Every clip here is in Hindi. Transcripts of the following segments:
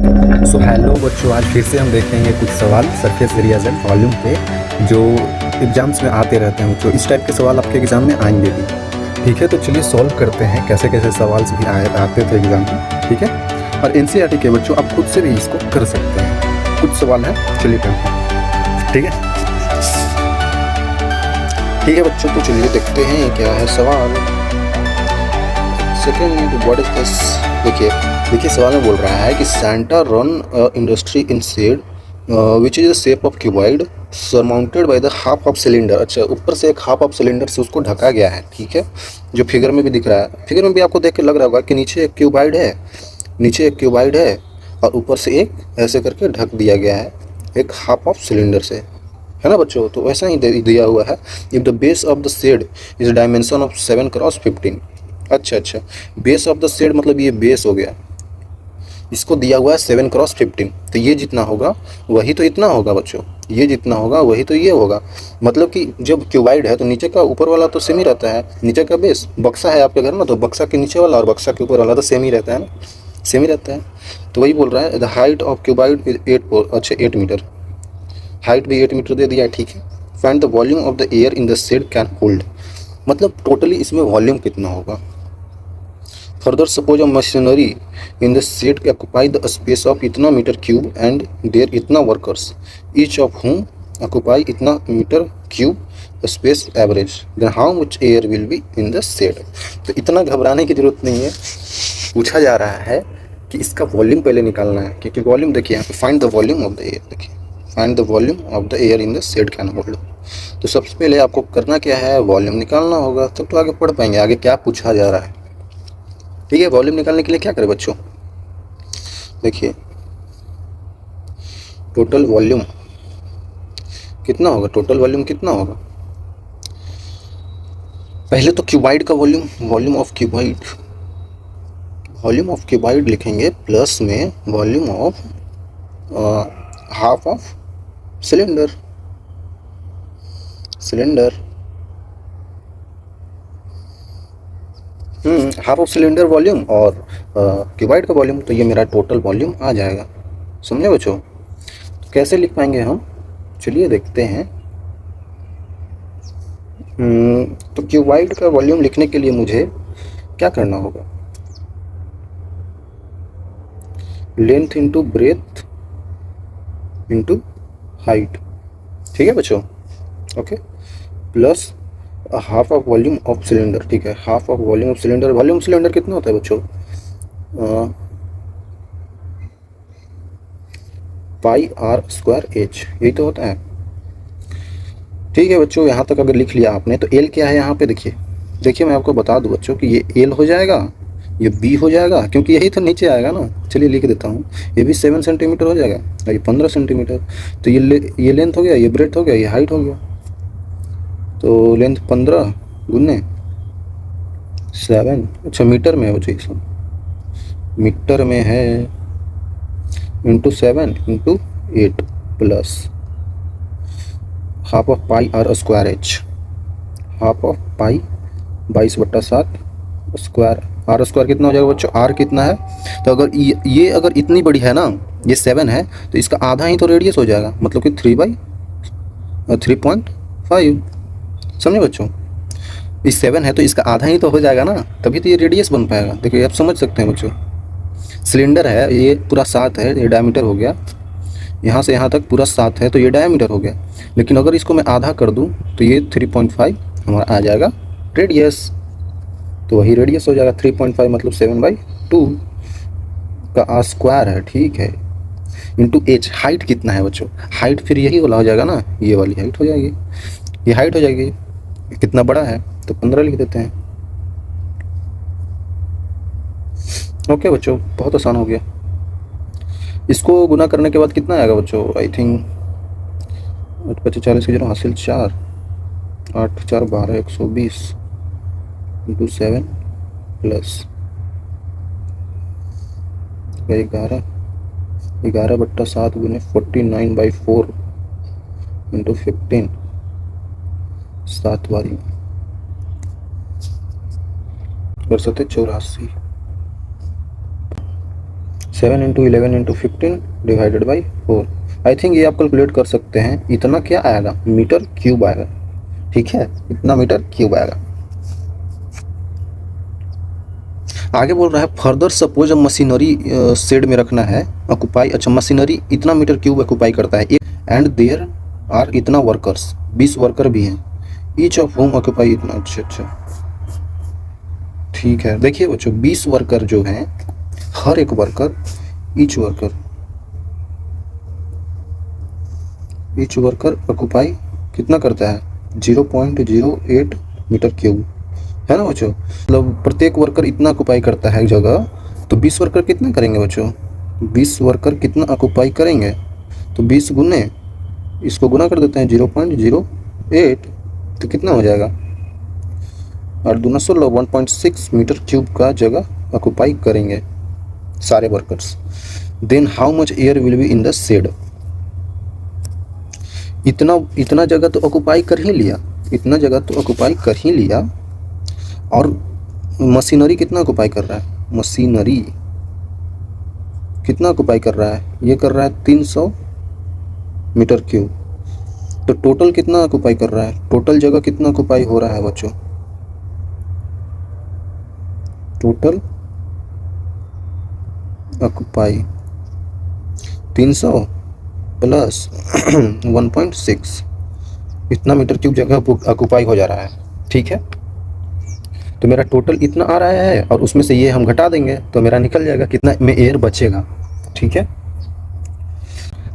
सो हेलो बच्चों, आज फिर से हम देखेंगे कुछ सवाल सरफेस एरिया जेड वॉल्यूम पे जो एग्जाम्स में आते रहते हैं बच्चों। इस टाइप के सवाल आपके एग्जाम में आएंगे भी। ठीक है, तो चलिए सॉल्व करते हैं कैसे कैसे सवाल भी आते थे एग्जाम में। ठीक है, और एनसीईआरटी के बच्चों आप खुद से भी इसको कर सकते हैं। कुछ सवाल है, चलिए करते हैं। ठीक है बच्चों, तो चलिए देखते हैं क्या है सवाल। Second, what is this. देखिए सवाल में बोल रहा है कि certain industry in shed which is the shape of cuboid surmounted by the half of cylinder. अच्छा, ऊपर से एक हाफ ऑफ सिलेंडर से उसको ढका गया है। ठीक है, जो फिगर में भी दिख रहा है, फिगर में भी आपको देख के लग रहा होगा कि नीचे एक क्यूबॉइड है, और ऊपर से एक ऐसे करके ढक दिया गया है एक हाफ ऑफ सिलेंडर से, है ना बच्चों। तो वैसा ही दिया हुआ है। If the base of the shed is dimension of 7x15। अच्छा, बेस ऑफ द शेड मतलब ये बेस हो गया, इसको दिया हुआ है 7x15। तो ये जितना होगा वही तो इतना होगा बच्चों, ये जितना होगा वही तो ये होगा। मतलब कि जब क्यूबाइड है तो नीचे का ऊपर वाला तो सेम ही रहता है, नीचे का बेस। बक्सा है आपके घर में तो बक्सा के नीचे वाला और बक्सा के ऊपर वाला तो सेम ही रहता है ना, सेम ही रहता है। तो वही बोल रहा है the height of cuboid is 8 metre. Height भी 8 मीटर दे दिया है। ठीक है, find the volume of the air in the shed can hold. मतलब टोटली इसमें वॉल्यूम कितना होगा। Further, suppose a machinery in the shed occupy the space of इतना मीटर क्यूब and there इतना workers, each of whom occupy इतना metre cube space average, then how much air will be in the shed। तो इतना घबराने की जरूरत नहीं है। पूछा जा रहा है कि इसका वॉल्यूम पहले निकालना है, क्योंकि वॉल्यूम देखिए यहाँ पे find the volume of the air. देखिए find the volume of the air in the shed can hold. तो सबसे पहले आपको करना क्या है, वॉल्यूम निकालना होगा, तब तो आगे पढ़ पाएंगे आगे क्या पूछा जा रहा है। ठीक है, वॉल्यूम निकालने के लिए क्या करें बच्चों, देखिए टोटल वॉल्यूम कितना होगा, टोटल वॉल्यूम कितना होगा। पहले तो क्यूबाइड का वॉल्यूम, वॉल्यूम ऑफ क्यूबाइड लिखेंगे प्लस में volume of half of cylinder. Half of cylinder volume और क्यूबाइड का वॉल्यूम, तो ये मेरा टोटल वॉल्यूम आ जाएगा। समझे बच्चों। तो कैसे लिख पाएंगे हम, चलिए देखते हैं। तो क्यूबाइड का वॉल्यूम लिखने के लिए मुझे क्या करना होगा, length into breadth into height. ठीक है बच्चों, okay, plus half of volume of cylinder. ठीक है, half of volume of cylinder, volume cylinder कितना होता है बच्चों, पाई आर स्क्वायर एच, यही तो होता है। ठीक है बच्चों, यहाँ तक अगर लिख लिया आपने तो एल क्या है यहाँ पे देखिए मैं आपको बता दूँ बच्चों कि ये एल हो जाएगा, ये बी हो जाएगा, क्योंकि यही तो नीचे आएगा ना। चलिए लिख देता हूँ, ये भी 7 सेंटीमीटर हो जाएगा और ये 15 सेंटीमीटर। तो ये लेंथ हो गया, ये ब्रेथ हो गया, ये हाइट हो गया। तो लेंथ 15 गुने 7, अच्छा मीटर में है बच्चों, इसमें मीटर में है, into 7 into 8 plus half of pi are square h, half of pi 22/7 square. R square कितना हो जाएगा बच्चों, आर कितना है, तो अगर ये अगर इतनी बड़ी है ना, ये 7 है, तो इसका आधा ही तो रेडियस हो जाएगा, मतलब कि 3/3.5। समझे बच्चों, इस 7 है तो इसका आधा ही तो हो जाएगा ना, तभी तो ये रेडियस बन पाएगा। देखिए आप समझ सकते हैं बच्चों, सिलेंडर है ये पूरा 7 है, ये डायमीटर हो गया, यहाँ से यहाँ तक पूरा 7 है तो ये डायमीटर हो गया। लेकिन अगर इसको मैं आधा कर दूँ तो ये 3.5 हमारा आ जाएगा रेडियस। तो वही रेडियस हो जाएगा 3.5, मतलब 7/2 का आर स्क्वायर है। ठीक है, इंटू एच, हाइट कितना है बच्चों, हाइट फिर यही वाला हो जाएगा ना, ये वाली हाइट हो जाएगी, ये हाइट हो जाएगी। कितना बड़ा है तो 15 लिख देते हैं। ओके बच्चों, बहुत आसान हो गया। इसको गुना करने के बाद कितना आएगा बच्चों, आई थिंक 8×40 की जगह हासिल 4, 8 4 12 120 इंटू 7 प्लस 11/7 गुने 49/4 इंटू 15, 7 बारी 84 7 into 11 into 15 divided by 4। I think ये आप कैलकुलेट कर सकते हैं, इतना क्या आएगा, मीटर क्यूब आएगा। ठीक है, इतना मीटर क्यूब आएगा। आगे बोल रहा है फर्दर सपोज मशीनरी शेड में रखना है, ऑक्यूपाई, अच्छा मशीनरी इतना मीटर क्यूब ऑक्यूपाई करता है, एंड देयर आर इतना वर्कर्स, 20 वर्कर भी हैं, ईच ऑफ होम ऑक्यूपाई इतना। अच्छा ठीक है, देखिए बच्चों 20 वर्कर जो हैं, हर एक वर्कर, ईच वर्कर ऑक्यूपाई कितना करता है, 0.08 मीटर क्यूब, है ना बच्चों। मतलब प्रत्येक वर्कर इतना ऑक्यूपाई करता है जगह, तो 20 वर्कर कितना करेंगे बच्चों, 20 वर्कर कितना ऑक्यूपाई करेंगे, तो 20 गुने इसको गुना कर देते हैं 0.08, तो कितना हो जाएगा, और दूना 16, 1.6 मीटर क्यूब का जगह ऑक्यूपाई करेंगे सारे workers. Then how much air will be in the shed, इतना जगह तो ऑक्यूपाई कर ही लिया, इतना जगह तो ऑक्यूपाई कर ही लिया, और मशीनरी कितना ऑक्यूपाई कर रहा है, मशीनरी कितना ऑक्यूपाई कर रहा है, ये कर रहा है 300 मीटर क्यूब, तो टोटल कितना ऑक्यूपाई कर रहा है, टोटल जगह कितना ऑक्यूपाई हो रहा है बच्चों, टोटल ऑक्यूपाई 300 प्लस 1.6, इतना मीटर क्यूब जगह ऑक्यूपाई हो जा रहा है। ठीक है, तो मेरा टोटल इतना आ रहा है, और उसमें से ये हम घटा देंगे तो मेरा निकल जाएगा कितना में एयर बचेगा। ठीक है,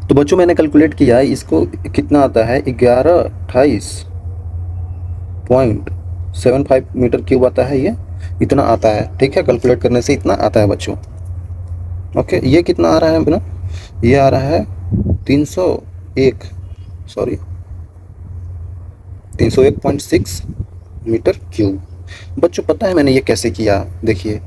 तो बच्चों मैंने कैलकुलेट किया है, इसको कितना आता है, 1128.75 मीटर क्यूब आता है, ये इतना आता है। ठीक है, कैलकुलेट करने से इतना आता है बच्चों। ओके, ये कितना आ रहा है अपना, ये आ रहा है 301.6 मीटर क्यूब। बच्चों पता है मैंने ये कैसे किया, देखिए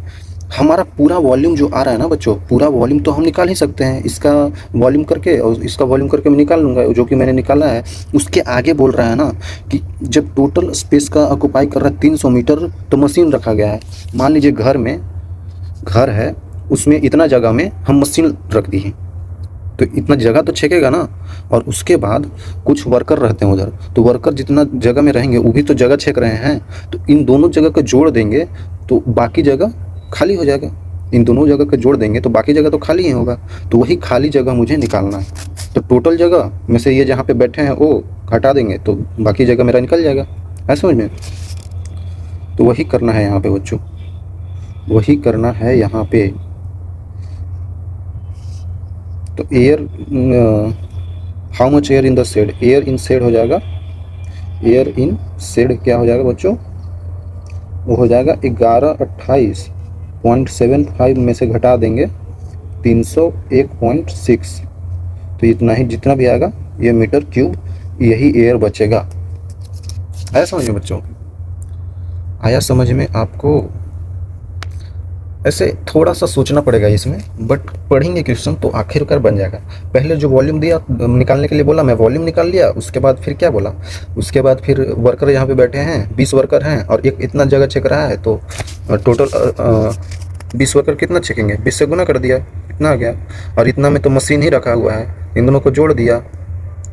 हमारा पूरा वॉल्यूम जो आ रहा है ना बच्चों, पूरा वॉल्यूम तो हम निकाल ही सकते हैं, इसका वॉल्यूम करके और इसका वॉल्यूम करके मैं निकाल लूँगा, जो कि मैंने निकाला है। उसके आगे बोल रहा है ना कि जब टोटल स्पेस का ऑक्यूपाई कर रहा है 300 मीटर, तो मशीन रखा गया है। मान लीजिए घर है, उसमें इतना जगह में हम मशीन रख दी है, तो इतना जगह तो छेकेगा ना, और उसके बाद कुछ वर्कर रहते हैं उधर, तो वर्कर जितना जगह में रहेंगे वो भी तो जगह छेक रहे हैं, तो इन दोनों जगह को जोड़ देंगे तो बाकी जगह खाली हो जाएगा, इन दोनों जगह को जोड़ देंगे तो बाकी जगह तो खाली ही होगा, तो वही खाली जगह मुझे निकालना है। तो टोटल जगह में से ये जहाँ पे बैठे हैं वो हटा देंगे तो बाकी जगह मेरा निकल जाएगा, है समझ में। तो वही करना है यहाँ पे बच्चों, वही करना है यहाँ पे। तो air, how much air in the shed, air in shed हो जाएगा, एयर इन शेड क्या हो जाएगा बच्चों, वो हो जाएगा 1128.75 में से घटा देंगे 301.6, तो इतना ही जितना भी आएगा ये मीटर क्यूब, यही एयर बचेगा। आया समझ में बच्चों, आया समझ में आपको। ऐसे थोड़ा सा सोचना पड़ेगा इसमें, बट पढ़ेंगे क्वेश्चन तो आखिरकार बन जाएगा। पहले जो वॉल्यूम दिया निकालने के लिए बोला, मैं वॉल्यूम निकाल लिया, उसके बाद फिर क्या बोला, उसके बाद फिर वर्कर यहाँ पे बैठे हैं, 20 वर्कर हैं और एक इतना जगह छेक रहा है, तो टोटल 20 वर्कर कितना छेकेंगे, 20 से गुना कर दिया, इतना आ गया, और इतना में तो मशीन ही रखा हुआ है, इन दोनों को जोड़ दिया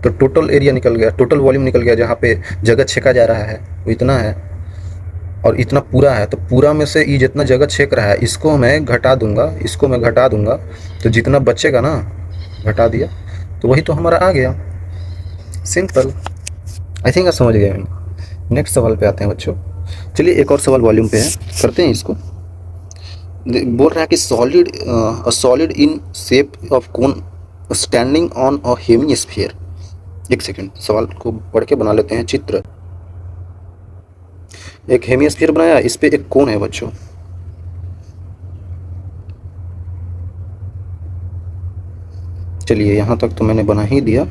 तो टोटल एरिया निकल गया, टोटल वॉल्यूम निकल गया, जहाँ पे जगह छेका जा रहा है वो इतना है, और इतना पूरा है, तो पूरा में से ये जितना जगह छेक रहा है इसको मैं घटा दूंगा, इसको मैं घटा दूंगा, तो जितना बचेगा ना, घटा दिया तो वही तो हमारा आ गया, सिंपल। आई थिंक आप समझ गए। नेक्स्ट सवाल पे आते हैं बच्चों। चलिए एक और सवाल वॉल्यूम पे है, करते हैं इसको। बोल रहा है कि solid in shape of cone standing on a hemisphere. एक सेकेंड, सवाल को पढ़ के बना लेते हैं चित्र। एक हेमिस्फीयर बनाया, इस पे एक कोन है बच्चों, चलिए यहाँ तक तो मैंने बना ही दिया।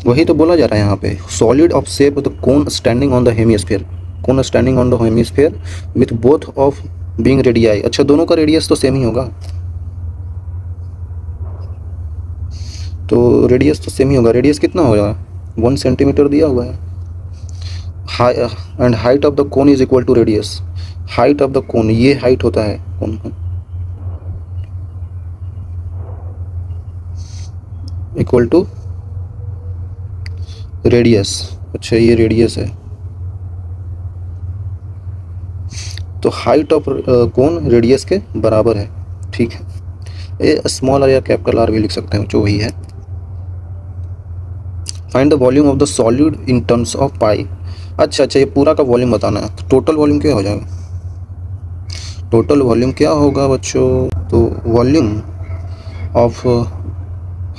वही तो बोला जा रहा है यहाँ पे, solid of shape the cone standing on the hemisphere, cone standing on the hemisphere with both of being radii. अच्छा, दोनों का रेडियस तो सेम ही होगा, तो रेडियस तो सेम ही होगा। रेडियस कितना होगा, 1 सेंटीमीटर दिया हुआ है। And height of the cone is equal to radius. Height of the cone, ये हाइट होता है कोन का, इक्वल टू रेडियस। अच्छा ये रेडियस है, तो हाइट ऑफ कोन रेडियस के बराबर है। ठीक है, ये स्मॉल आर या कैपिटल आर भी लिख सकते हैं, जो वही है। Find the volume of the solid in terms of pi. अच्छा ये पूरा का वॉल्यूम बताना है, तो टोटल वॉल्यूम क्या हो जाएगा? टोटल वॉल्यूम क्या होगा बच्चों? तो volume of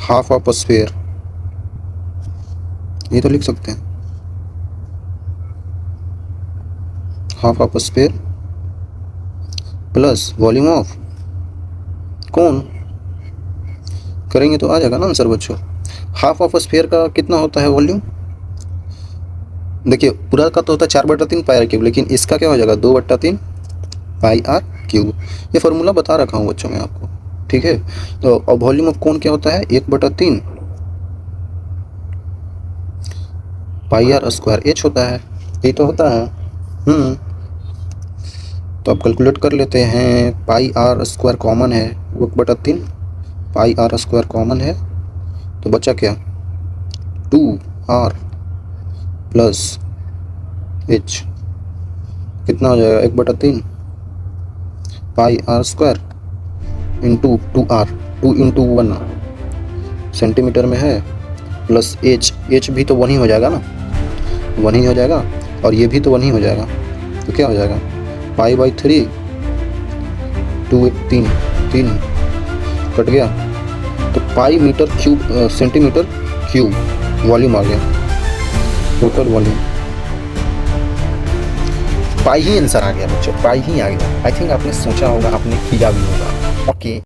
half of a sphere, ये तो लिख सकते हैं, half of a sphere plus volume of cone, करेंगे तो आ जाएगा ना आंसर बच्चों। हाफ ऑफ अ स्फीयर का कितना होता है वॉल्यूम? देखिए पूरा का तो होता है 4/3 पाई आर क्यूब, लेकिन इसका क्या हो जाएगा 2/3 पाई आर क्यूब। ये फार्मूला बता रखा हूँ बच्चों मैं आपको, ठीक है। तो अब वॉल्यूम ऑफ कोन क्या होता है? 1/3 पाई आर स्क्वायर एच होता है, ये तो होता है। तो अब कैलकुलेट कर लेते हैं। पाई आर स्क्वायर कॉमन है, 1/3 पाई आर स्क्वायर कॉमन है, तो बचा क्या? 2r प्लस एच, कितना हो जाएगा? 1/3 pi are square into 2r, 2 into 1 centimetre में है, प्लस एच भी तो 1 ही हो जाएगा ना, 1 ही हो जाएगा, और ये भी तो 1 ही हो जाएगा, तो क्या हो जाएगा? पाई/3, 2 3 3 कट गया, तो pi metre cube centimetre cube volume आ गया, टोटल वॉल्यूम। पाई ही आंसर आ गया बच्चों, पाई ही आ गया। आई थिंक आपने सोचा होगा, आपने किया भी होगा। ओके।